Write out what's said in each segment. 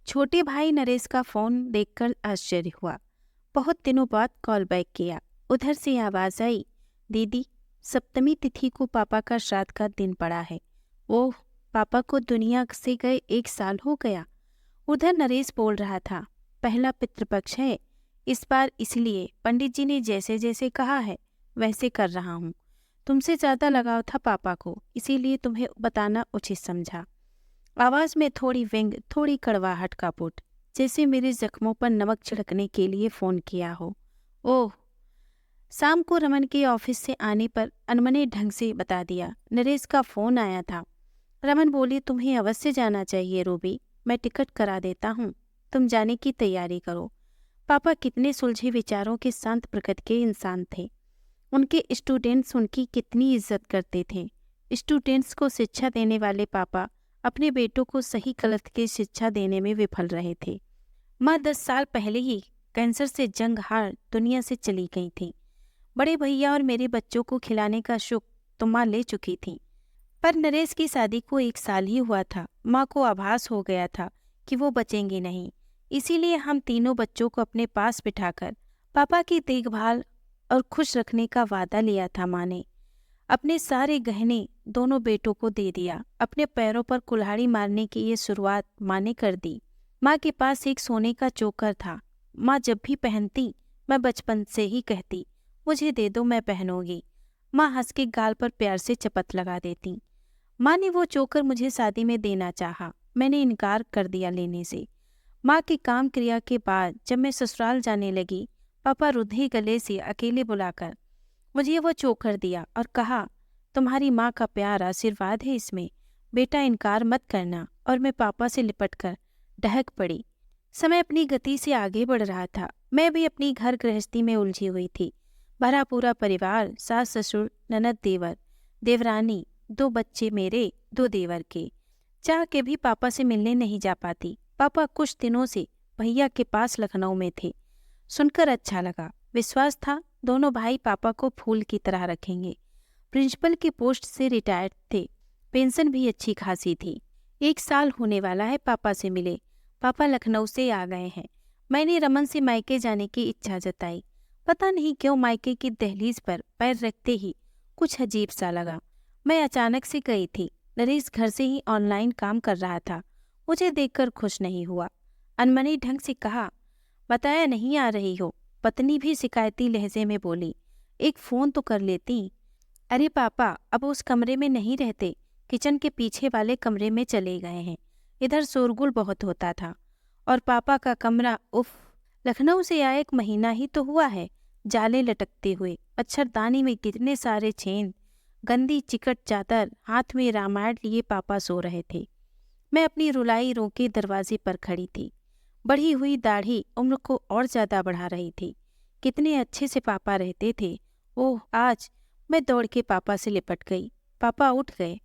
छोटे भाई नरेश का फोन देखकर आश्चर्य हुआ। बहुत दिनों बाद कॉल बैक किया। उधर से आवाज आई, दीदी, सप्तमी तिथि को पापा का श्राद्ध का दिन पड़ा है। ओह, पापा को दुनिया से गए 1 साल हो गया। उधर नरेश बोल रहा था, पहला पितृपक्ष है इस बार, इसलिए पंडित जी ने जैसे जैसे कहा है वैसे कर रहा हूँ। तुमसे ज्यादा लगाव था पापा को, इसीलिए तुम्हें बताना उचित समझा। आवाज में थोड़ी व्यंग, थोड़ी कड़वाहट का पुट, जैसे मेरे जख्मों पर नमक छिड़कने के लिए फोन किया हो। ओह। शाम को रमन के ऑफिस से आने पर अनमने ढंग से बता दिया, नरेश का फोन आया था। रमन बोली, तुम्हें अवश्य जाना चाहिए रूबी, मैं टिकट करा देता हूँ, तुम जाने की तैयारी करो। पापा कितने सुलझे विचारों के शांत प्रकृति के इंसान थे। उनके स्टूडेंट्स उनकी कितनी इज्जत करते थे। स्टूडेंट्स को शिक्षा देने वाले पापा अपने बेटों को सही गलत की शिक्षा देने में विफल रहे थे। माँ 10 साल पहले ही कैंसर से जंग हार दुनिया से चली गई थी। बड़े भैया और मेरे बच्चों को खिलाने का सुख तो माँ ले चुकी थी, पर नरेश की शादी को 1 साल ही हुआ था। माँ को आभास हो गया था कि वो बचेंगे नहीं, इसीलिए हम तीनों बच्चों को अपने पास बिठाकर पापा की देखभाल और खुश रखने का वादा लिया था। माँ ने अपने सारे गहने दोनों बेटों को दे दिया। अपने पैरों पर कुल्हाड़ी मारने की ये शुरुआत माँ ने कर दी। माँ के पास एक सोने का चोकर था। माँ जब भी पहनती, मैं बचपन से ही कहती, मुझे दे दो, मैं पहनूंगी। माँ हंस के गाल पर प्यार से चपत लगा देती। माँ ने वो चोकर मुझे शादी में देना चाहा, मैंने इनकार कर दिया लेने से। माँ की काम क्रिया के बाद जब मैं ससुराल जाने लगी, पापा रुधे गले से अकेले बुलाकर मुझे वो चोकर दिया और कहा, तुम्हारी माँ का प्यार आशीर्वाद है इसमें, बेटा इनकार मत करना। और मैं पापा से लिपटकर ढहक पड़ी। समय अपनी गति से आगे बढ़ रहा था। मैं भी अपनी घर गृहस्थी में उलझी हुई थी। भरा पूरा परिवार, सास ससुर, ननद देवर, देवरानी, 2 बच्चे मेरे, 2 देवर के। चाह के भी पापा से मिलने नहीं जा पाती। पापा कुछ दिनों से भैया के पास लखनऊ में थे। सुनकर अच्छा लगा। विश्वास था दोनों भाई पापा को फूल की तरह रखेंगे। प्रिंसिपल की पोस्ट से रिटायर्ड थे, पेंशन भी अच्छी खासी थी। 1 साल होने वाला है पापा से मिले। पापा लखनऊ से आ गए हैं। मैंने रमन से मायके जाने की इच्छा जताई। पता नहीं क्यों मायके की दहलीज पर पैर रखते ही कुछ अजीब सा लगा। मैं अचानक से गई थी। नरेश घर से ही ऑनलाइन काम कर रहा था। मुझे देखकर खुश नहीं हुआ। अनमने ढंग से कहा, बताया नहीं आ रही हो। पत्नी भी शिकायती लहजे में बोली, एक फोन तो कर लेती। अरे पापा अब उस कमरे में नहीं रहते, किचन के पीछे वाले कमरे में चले गए हैं। इधर शोरगुल बहुत होता था। और पापा का कमरा, उफ, लखनऊ से आए 1 महीना ही तो हुआ है। जाले लटकते हुए, मच्छरदानी में कितने सारे छेद, गंदी चिकट चादर, हाथ में रामायण लिए पापा सो रहे थे। मैं अपनी रुलाई रोके दरवाजे पर खड़ी थी। बढ़ी हुई दाढ़ी उम्र को और ज्यादा बढ़ा रही थी। कितने अच्छे से पापा रहते थे। ओह, आज मैं दौड़ के पापा से लिपट गई। पापा उठ गए।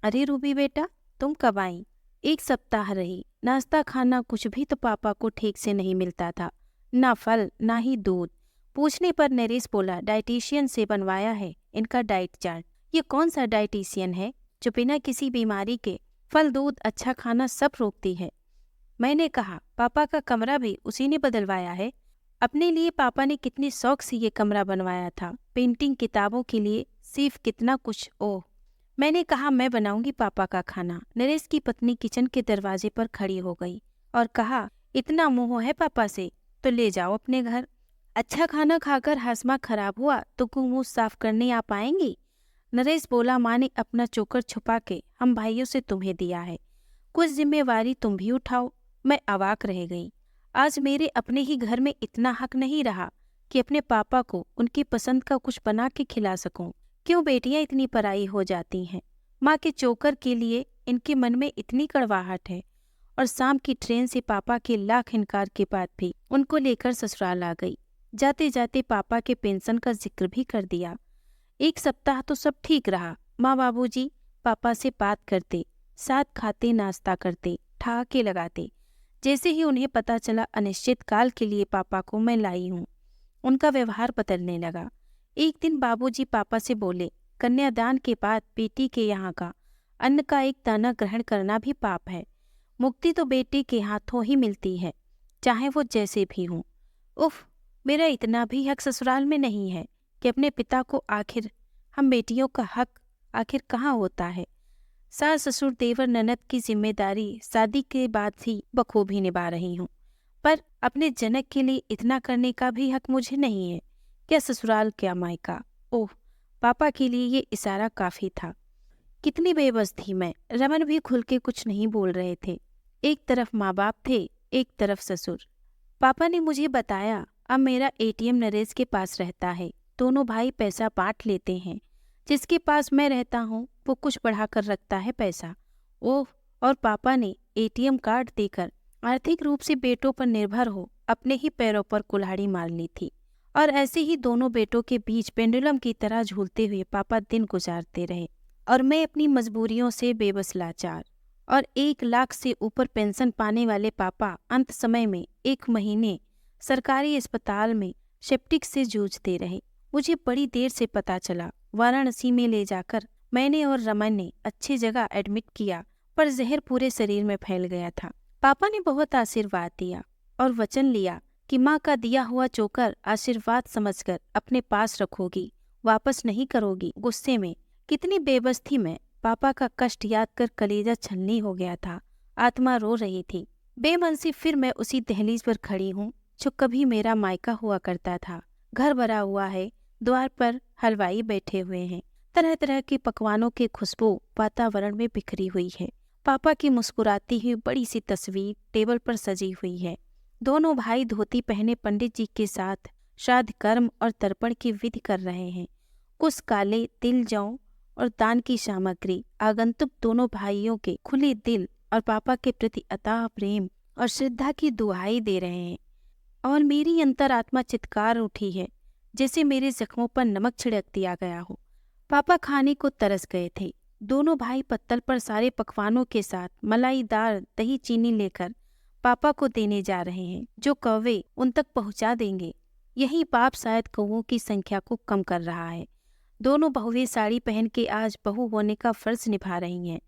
अरे रूबी बेटा, तुम कब आई? 1 सप्ताह रही। नाश्ता खाना कुछ भी तो पापा को ठीक से नहीं मिलता था, ना फल ना ही दूध। पूछने पर नरेश बोला, डाइटिशियन से बनवाया है इनका डाइट चार्ट। ये कौन सा डाइटिशियन है जो बिना किसी बीमारी के फल दूध अच्छा खाना सब रोकती है? मैंने कहा, पापा का कमरा भी उसी ने बदलवाया है। अपने लिए पापा ने कितने शौक से ये कमरा बनवाया था। पेंटिंग, किताबों के लिए सिर्फ कितना कुछ। ओह, मैंने कहा, मैं बनाऊंगी पापा का खाना। नरेश की पत्नी किचन के दरवाजे पर खड़ी हो गई और कहा, इतना मोह है पापा से तो ले जाओ अपने घर। अच्छा खाना खाकर हाजमा खराब हुआ तो मुंह साफ करने आ पाएंगी? नरेश बोला, माँ ने अपना चोकर छुपा के हम भाइयों से तुम्हें दिया है, कुछ जिम्मेवारी तुम भी उठाओ। मैं अवाक रह गई। आज मेरे अपने ही घर में इतना हक नहीं रहा कि अपने पापा को उनकी पसंद का कुछ बना के खिला सकूं। क्यों बेटियां इतनी पराई हो जाती हैं? माँ के चोकर के लिए इनके मन में इतनी कड़वाहट है। और शाम की ट्रेन से पापा के लाख इनकार के बाद भी उनको लेकर ससुराल आ गई। जाते जाते पापा के पेंशन का जिक्र भी कर दिया। 1 सप्ताह तो सब ठीक रहा। माँ बाबूजी पापा से बात करते, साथ खाते, नाश्ता करते, ठहाके लगाते। जैसे ही उन्हें पता चला अनिश्चित काल के लिए पापा को मैं लाई हूँ, उनका व्यवहार बदलने लगा। एक दिन बाबूजी पापा से बोले, कन्यादान के बाद बेटी के यहाँ का अन्न का एक दाना ग्रहण करना भी पाप है। मुक्ति तो बेटे के हाथों ही मिलती है, चाहे वो जैसे भी हों। उफ, मेरा इतना भी हक ससुराल में नहीं है कि अपने पिता को आखिर हम बेटियों का हक आखिर कहाँ होता है। सास ससुर देवर ननद की जिम्मेदारी शादी के बाद ही बखूबी निभा रही हूँ, पर अपने जनक के लिए इतना करने का भी हक मुझे नहीं है। क्या ससुराल क्या मायका। ओह, पापा के लिए ये इशारा काफी था। कितनी बेबस थी मैं। रमन भी खुल के कुछ नहीं बोल रहे थे। एक तरफ माँ बाप थे, एक तरफ ससुर। पापा ने मुझे बताया अब मेरा एटीएम नरेश के पास रहता है। दोनों भाई पैसा बांट लेते हैं। जिसके पास मैं रहता हूँ वो कुछ बढ़ा कर रखता है पैसा। ओह, और पापा ने एटीएम कार्ड देकर आर्थिक रूप से बेटों पर निर्भर हो अपने ही पैरों पर कुल्हाड़ी मार ली थी। और ऐसे ही दोनों बेटों के बीच पेंडुलम की तरह झूलते हुए पापा दिन गुजारते रहे, और मैं अपनी मजबूरियों से बेबस लाचार। और 1 लाख से ऊपर पेंशन पाने वाले पापा अंत समय में 1 महीने सरकारी अस्पताल में सेप्टिक से जूझते रहे। मुझे बड़ी देर से पता चला। वाराणसी में ले जाकर मैंने और रमन ने अच्छी जगह एडमिट किया, पर जहर पूरे शरीर में फैल गया था। पापा ने बहुत आशीर्वाद दिया और वचन लिया कि माँ का दिया हुआ चोकर आशीर्वाद समझकर अपने पास रखोगी, वापस नहीं करोगी। गुस्से में कितनी बेबस थी मैं। पापा का कष्ट याद कर कलेजा छलनी हो गया था। आत्मा रो रही थी। बेमन से फिर मैं उसी दहलीज पर खड़ी हूँ जो कभी मेरा मायका हुआ करता था। घर भरा हुआ है, द्वार पर हलवाई बैठे हुए हैं। तरह तरह के पकवानों की खुशबू वातावरण में बिखरी हुई है। पापा की मुस्कुराती हुई बड़ी सी तस्वीर टेबल पर सजी हुई है। दोनों भाई धोती पहने पंडित जी के साथ श्राद्ध कर्म और तर्पण की विधि कर रहे हैं। कुछ काले तिल जौ और दान की सामग्री। आगंतुक दोनों भाइयों के खुले दिल और पापा के प्रति अथाह प्रेम और श्रद्धा की दुहाई दे रहे हैं। और मेरी अंतरात्मा चित्कार उठी है, जैसे मेरे जख्मों पर नमक छिड़क दिया गया हो। पापा खाने को तरस गए थे। दोनों भाई पत्तल पर सारे पकवानों के साथ मलाईदार दही चीनी लेकर पापा को देने जा रहे हैं, जो कौवे उन तक पहुंचा देंगे। यही पाप शायद कौवों की संख्या को कम कर रहा है। दोनों बहुएं साड़ी पहन के आज बहू होने का फर्ज निभा रही हैं।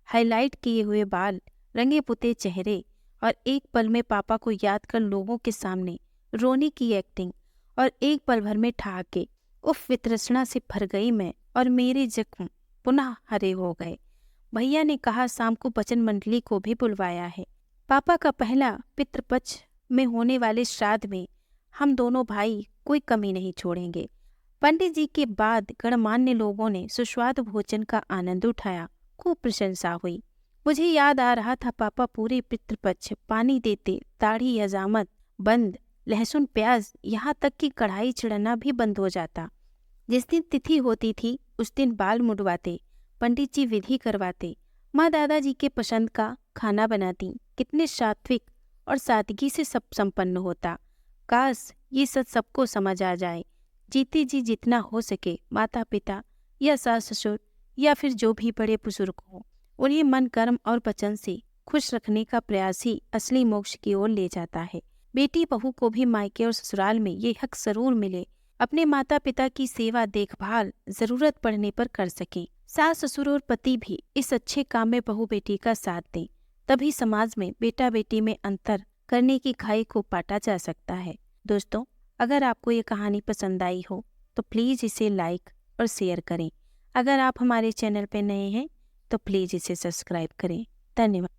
हाईलाइट किए हुए बाल, रंगे पुते चेहरे, और एक पल में पापा को याद कर लोगों के सामने रोने की एक्टिंग, और एक पल भर में ठहाके। उफ, वितृष्णा से भर गई मैं और मेरे जख्म पुनः हरे हो गए। भैया ने कहा शाम को बचन मंडली को भी बुलवाया है। पापा का पहला पितृपक्ष में होने वाले श्राद्ध में हम दोनों भाई कोई कमी नहीं छोड़ेंगे। पंडित जी के बाद गणमान्य लोगों ने सुस्वादु भोजन का आनंद उठाया। खूब प्रशंसा हुई। मुझे याद आ रहा था पापा पूरे पितृपक्ष पानी देते, दाढ़ी हजामत बंद, लहसुन प्याज, यहाँ तक कि कढ़ाई चढ़ना भी बंद हो जाता। जिस दिन तिथि होती थी उस दिन बाल मुड़वाते, पंडित जी विधि करवाते, माँ दादाजी के पसंद का खाना बनाती। कितने सात्विक और सादगी से सब संपन्न होता। काश ये सच सबको समझ आ जाए। जीते जी जितना हो सके माता पिता या सास ससुर या फिर जो भी बड़े बुजुर्ग हों, उन्हें मन कर्म और वचन से खुश रखने का प्रयास ही असली मोक्ष की ओर ले जाता है। बेटी बहू को भी मायके और ससुराल में ये हक जरूर मिले, अपने माता पिता की सेवा देखभाल जरूरत पड़ने पर कर सकें। सास ससुर और पति भी इस अच्छे काम में बहू बेटी का साथ दें, तभी समाज में बेटा बेटी में अंतर करने की खाई को पाटा जा सकता है। दोस्तों, अगर आपको ये कहानी पसंद आई हो तो प्लीज़ इसे लाइक और शेयर करें। अगर आप हमारे चैनल पर नए हैं तो प्लीज़ इसे सब्सक्राइब करें। धन्यवाद।